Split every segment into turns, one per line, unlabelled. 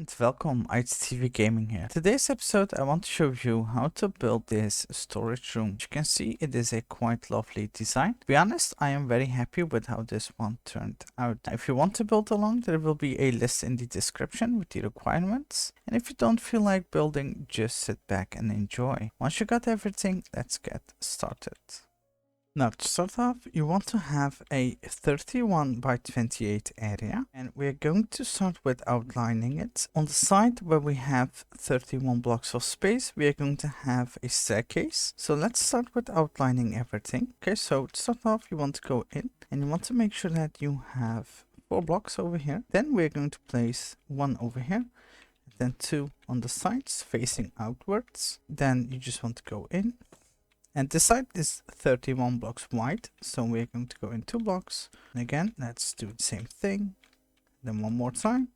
and welcome, IT-TVGaming here. Today's episode I want to show you how to build this storage room. As you can see, it is a quite lovely design. To be honest, I am very happy with how this one turned out. Now, if you want to build along, there will be a list in the description with the requirements. And if you don't feel like building, just sit back and enjoy. Once you got everything, let's get started. Now to start off, you want to have a 31 by 28 area, and we're going to start with outlining it. On the side where we have 31 blocks of space, we are going to have a staircase. So let's start with outlining everything. Okay, so to start off, you want to go in and you want to make sure that you have 4 blocks over here. Then we're going to place 1 over here, then 2 on the sides facing outwards. Then you just want to go in. And this side is 31 blocks wide, so we're going to go in 2 blocks. And again, let's do the same thing. Then one more time.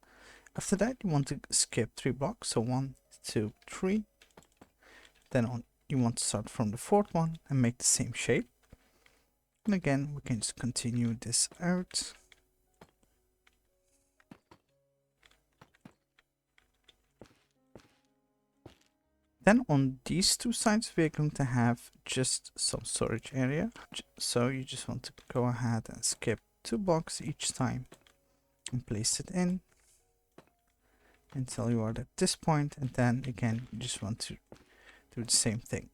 After that, you want to skip 3 blocks, so 1, 2, 3. Then you want to start from the 4th one and make the same shape. And again, we can just continue this out. Then on these 2 sides, we're going to have just some storage area. So you just want to go ahead and skip 2 blocks each time and place it in until you are at this point. And then again, you just want to do the same thing.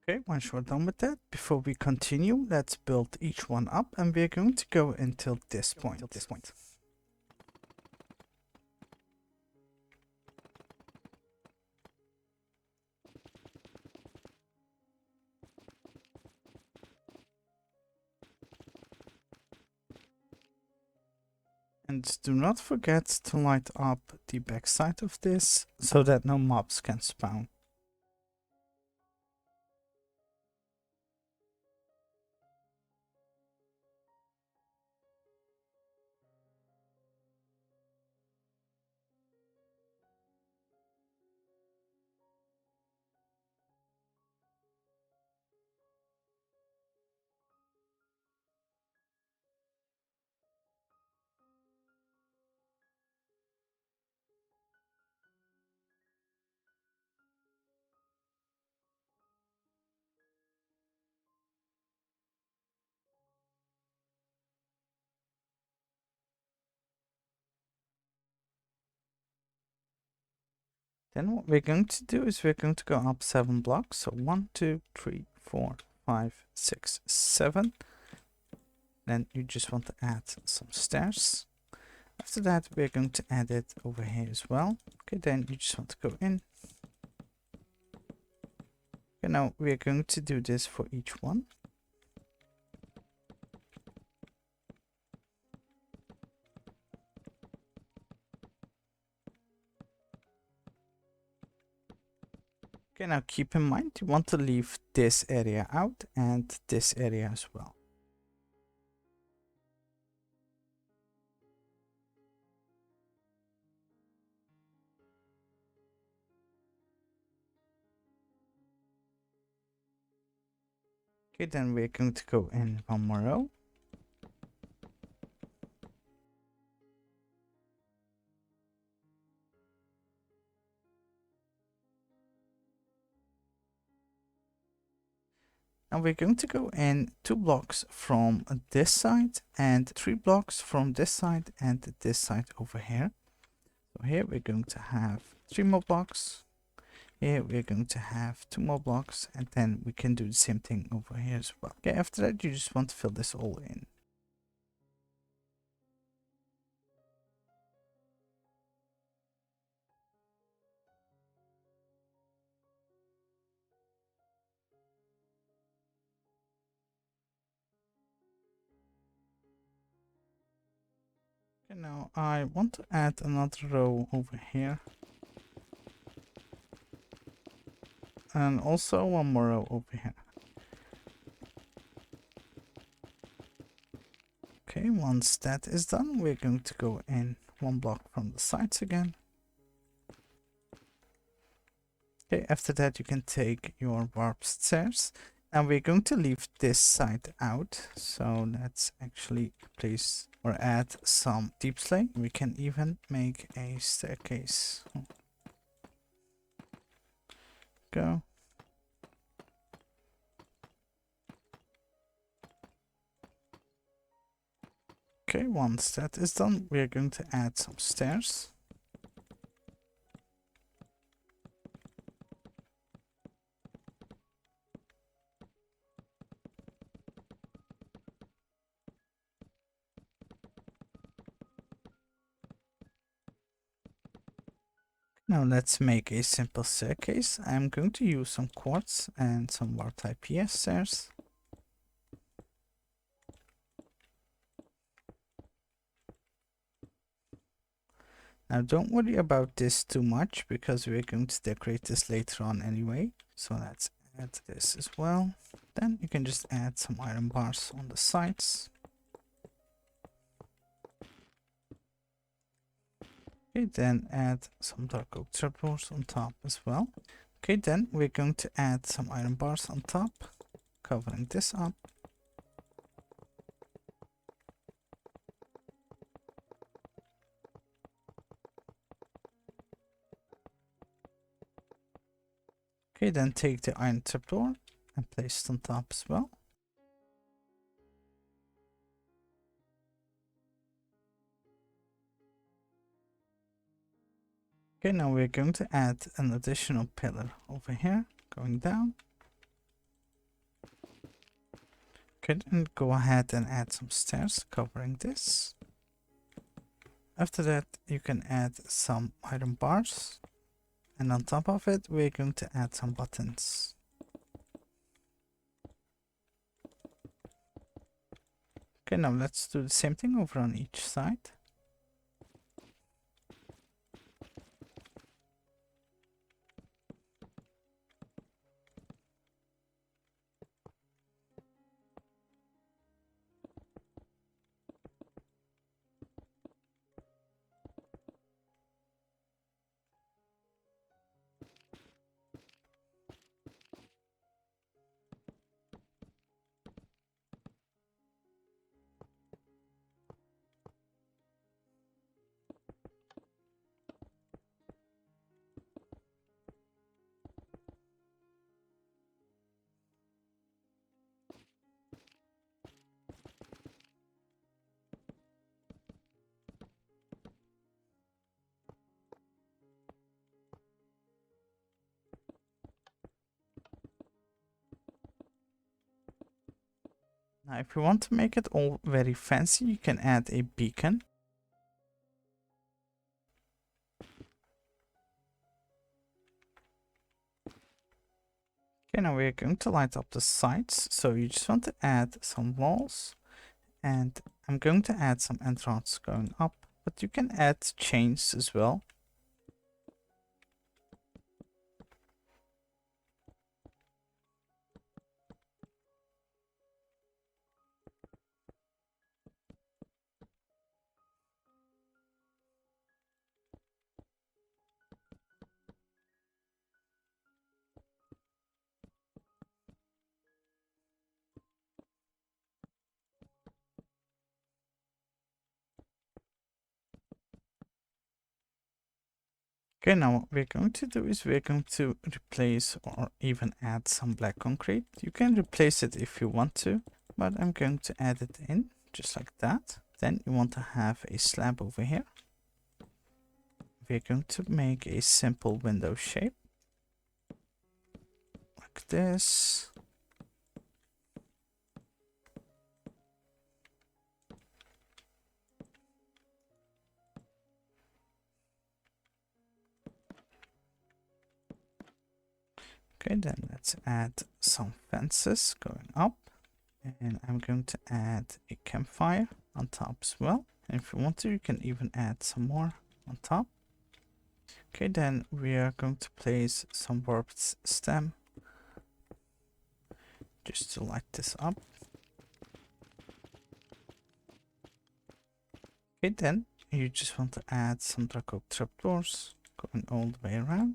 Okay, once you're done with that, before we continue, let's build each one up, and we're going to go until this point. And do not forget to light up the back side of this so that no mobs can spawn. Then what we're going to do is we're going to go up 7 blocks. So 1, 2, 3, 4, 5, 6, 7. Then you just want to add some stairs. After that, we're going to add it over here as well. Okay, then you just want to go in. Okay, now we're going to do this for each one. Okay, now keep in mind you want to leave this area out and this area as well. Okay, then we're going to go in one more row. Now we're going to go in 2 blocks from this side and 3 blocks from this side and this side over here. So here we're going to have 3 more blocks. Here we're going to have 2 more blocks, and then we can do the same thing over here as well. Okay, after that you just want to fill this all in. Okay, now I want to add another row over here. And also one more row over here. Okay, once that is done, we're going to go in 1 block from the sides again. Okay, after that you can take your warp stairs, and we're going to leave this side out. So let's actually place or add some Deepslate. We can even make a staircase. Go. Okay, once that is done, we are going to add some stairs. Now let's make a simple staircase. I'm going to use some quartz and some warped IPS stairs. Now don't worry about this too much because we're going to decorate this later on anyway. So let's add this as well. Then you can just add some iron bars on the sides. Okay, then add some dark oak trapdoors on top as well. Okay, then we're going to add some iron bars on top, covering this up. Okay, then take the iron trapdoor and place it on top as well. Okay, now we're going to add an additional pillar over here, going down. Okay, then go ahead and add some stairs covering this. After that, you can add some iron bars. And on top of it, we're going to add some buttons. Okay, now let's do the same thing over on each side. Now, if you want to make it all very fancy, you can add a beacon. Okay, now we're going to light up the sides. So you just want to add some walls, and I'm going to add some end rods going up, but you can add chains as well. Okay, now what we're going to do is we're going to replace or even add some black concrete. You can replace it if you want to, but I'm going to add it in just like that. Then you want to have a slab over here. We're going to make a simple window shape like this. Okay, then let's add some fences going up, and I'm going to add a campfire on top as well. And if you want to, you can even add some more on top. Okay, then we are going to place some warped stem just to light this up. Okay, then you just want to add some dark oak trapdoors going all the way around.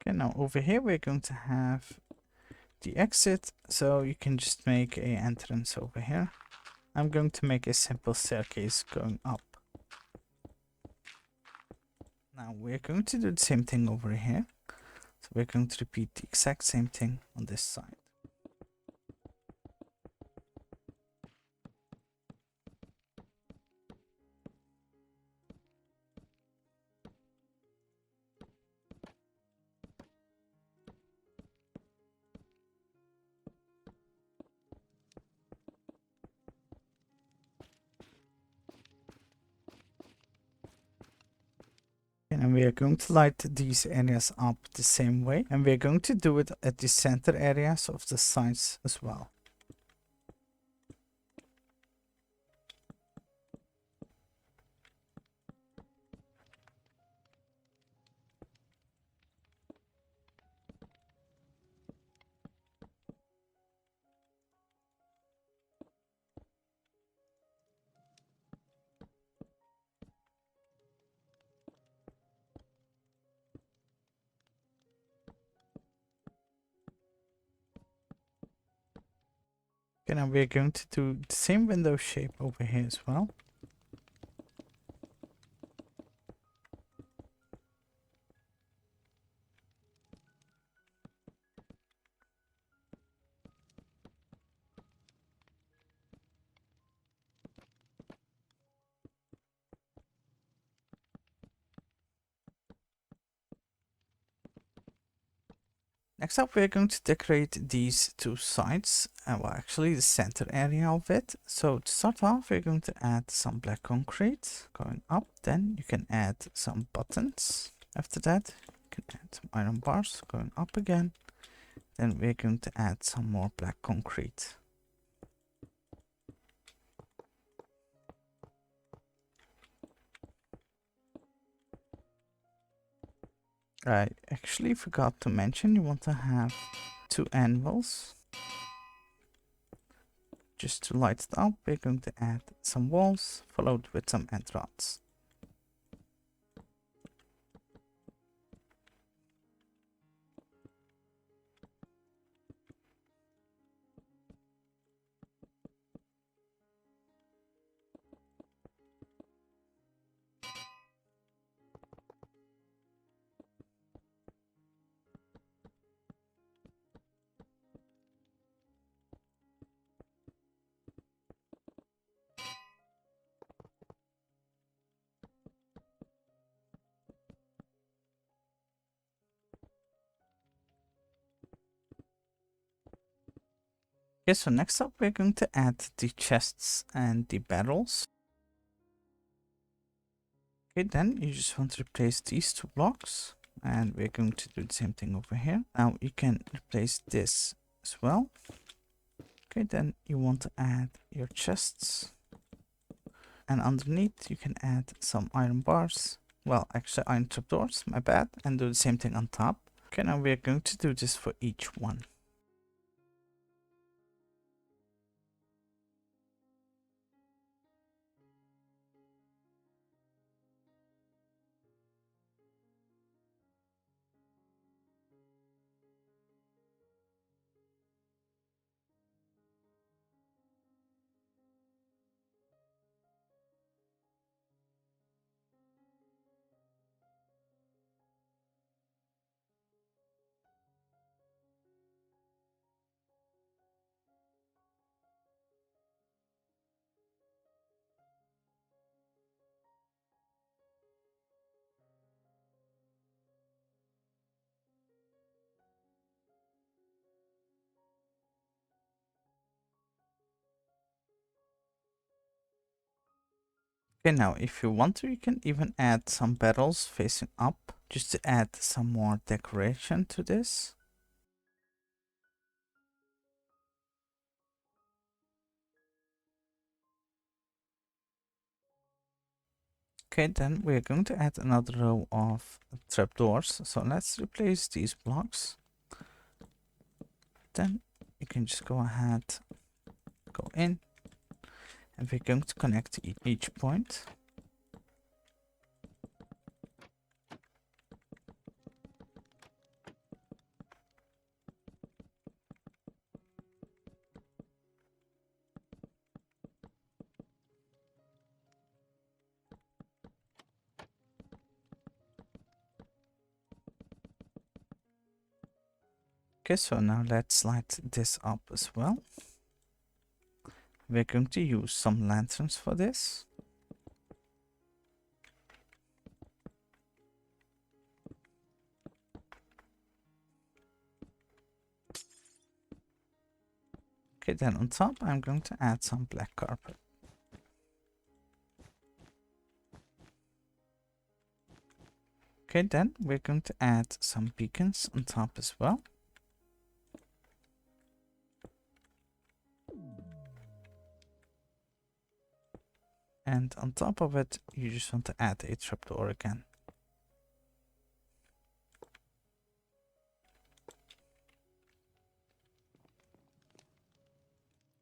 Okay, now over here we're going to have the exit, so you can just make a entrance over here. I'm going to make a simple staircase going up. Now we're going to do the same thing over here. So we're going to repeat the exact same thing on this side. And we are going to light these areas up the same way, and we are going to do it at the center areas of the sides as well. Okay, now we are going to do the same window shape over here as well. Next up, we're going to decorate these two sides, well, actually the center area of it. So to start off, we're going to add some black concrete going up. Then you can add some buttons. After that, you can add some iron bars going up again. Then we're going to add some more black concrete. I actually forgot to mention you want to have 2 anvils. Just to light it up, we're going to add some walls followed with some end rods. Okay, so next up we're going to add the chests and the barrels. Okay, then you just want to replace these 2 blocks, and we're going to do the same thing over here. Now you can replace this as well. Okay, then you want to add your chests, and underneath you can add some iron bars. Well, actually iron trapdoors, my bad, and do the same thing on top. Okay, now we're going to do this for each one. Okay, now if you want to, you can even add some barrels facing up just to add some more decoration to this. Okay, then we're going to add another row of trapdoors. So let's replace these blocks. Then you can just go ahead, go in, and we're going to connect each point. Okay, so now let's light this up as well. We're going to use some lanterns for this. Okay, then on top, I'm going to add some black carpet. Okay, then we're going to add some beacons on top as well. And on top of it, you just want to add a trapdoor again.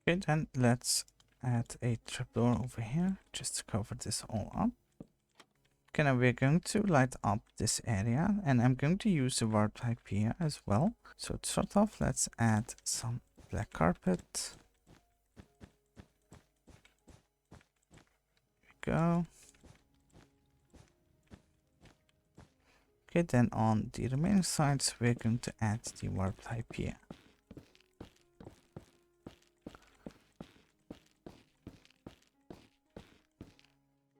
Okay, then let's add a trapdoor over here just to cover this all up. Okay, now we're going to light up this area, and I'm going to use the warp type here as well. So to start off, let's add some black carpet. There we go. Okay, then on the remaining sides, we're going to add the warp type here.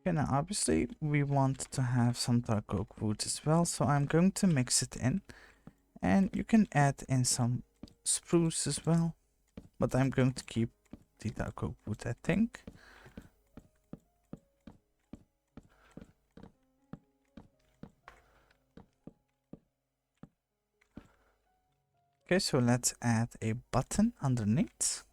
Okay, now obviously we want to have some dark oak wood as well, so I'm going to mix it in. And you can add in some spruce as well, but I'm going to keep the dark oak wood, I think. Okay, so let's add a button underneath.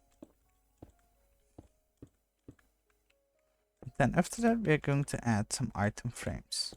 Then after that, we're going to add some item frames.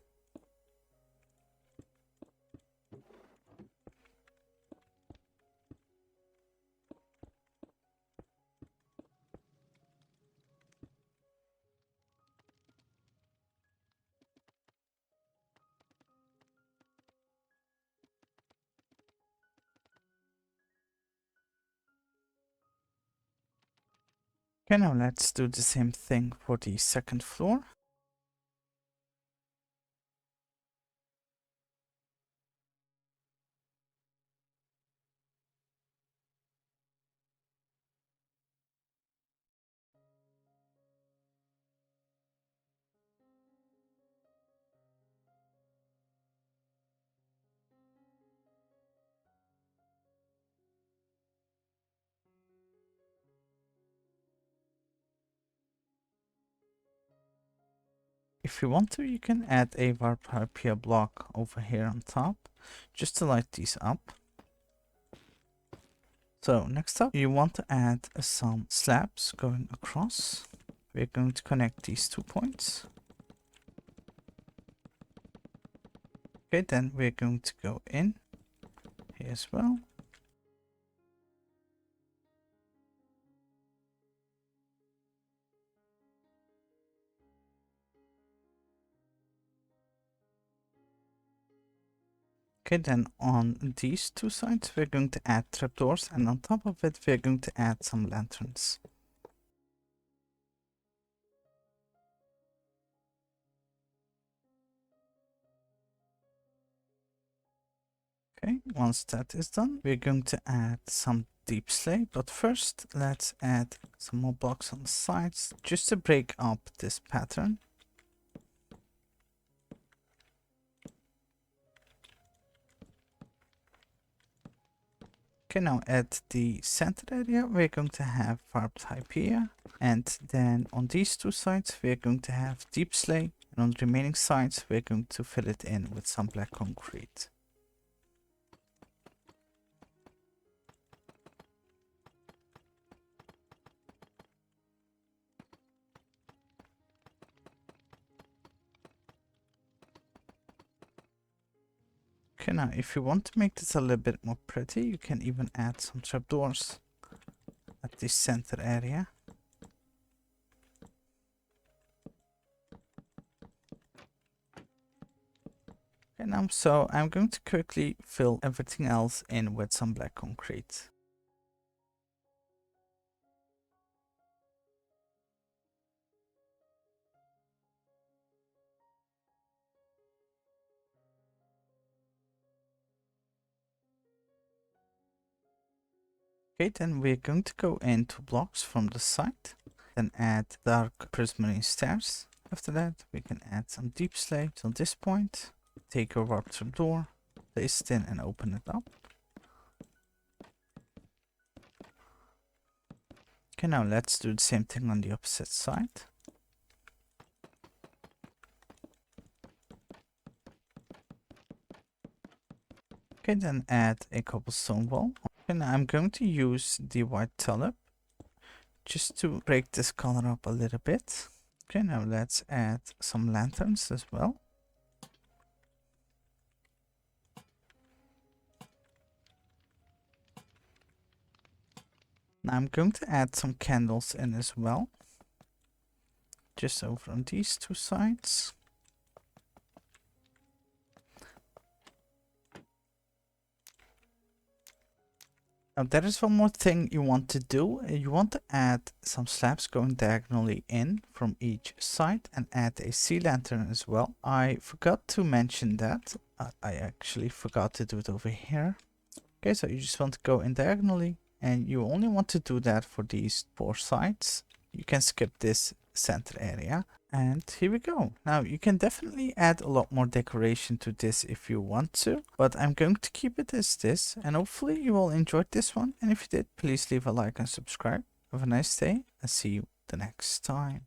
Okay, now let's do the same thing for the second floor. If you want to, you can add a warp harpia block over here on top, just to light these up. So next up, you want to add some slabs going across. We're going to connect these 2 points. Okay, then we're going to go in here as well. Okay, then on these 2 sides, we're going to add trapdoors, and on top of it, we're going to add some lanterns. Okay, once that is done, we're going to add some Deepslate, but first let's add some more blocks on the sides just to break up this pattern. Okay, now at the center area, we're going to have warp type here, and then on these 2 sides, we're going to have Deepslate, and on the remaining sides, we're going to fill it in with some black concrete. Okay, now if you want to make this a little bit more pretty, you can even add some trapdoors at the center area. Okay, now so I'm going to quickly fill everything else in with some black concrete. Okay, then we're going to go into blocks from the side, then add dark prismarine stairs. After that, we can add some Deepslate till this point. Take our warp trapdoor, place it in and open it up. Okay, now let's do the same thing on the opposite side. Okay, then add a cobblestone wall. And I'm going to use the white tulip just to break this color up a little bit. Okay, now let's add some lanterns as well. Now I'm going to add some candles in as well, just over on these two sides. Now there is one more thing you want to do. You want to add some slabs going diagonally in from each side and add a sea lantern as well. I forgot to mention that. I actually forgot to do it over here. Okay, so you just want to go in diagonally and you only want to do that for these 4 sides. You can skip this center area. And here we go. Now you can definitely add a lot more decoration to this if you want to, but I'm going to keep it as this, and hopefully you all enjoyed this one. And if you did, please leave a like and subscribe. Have a nice day and see you the next time.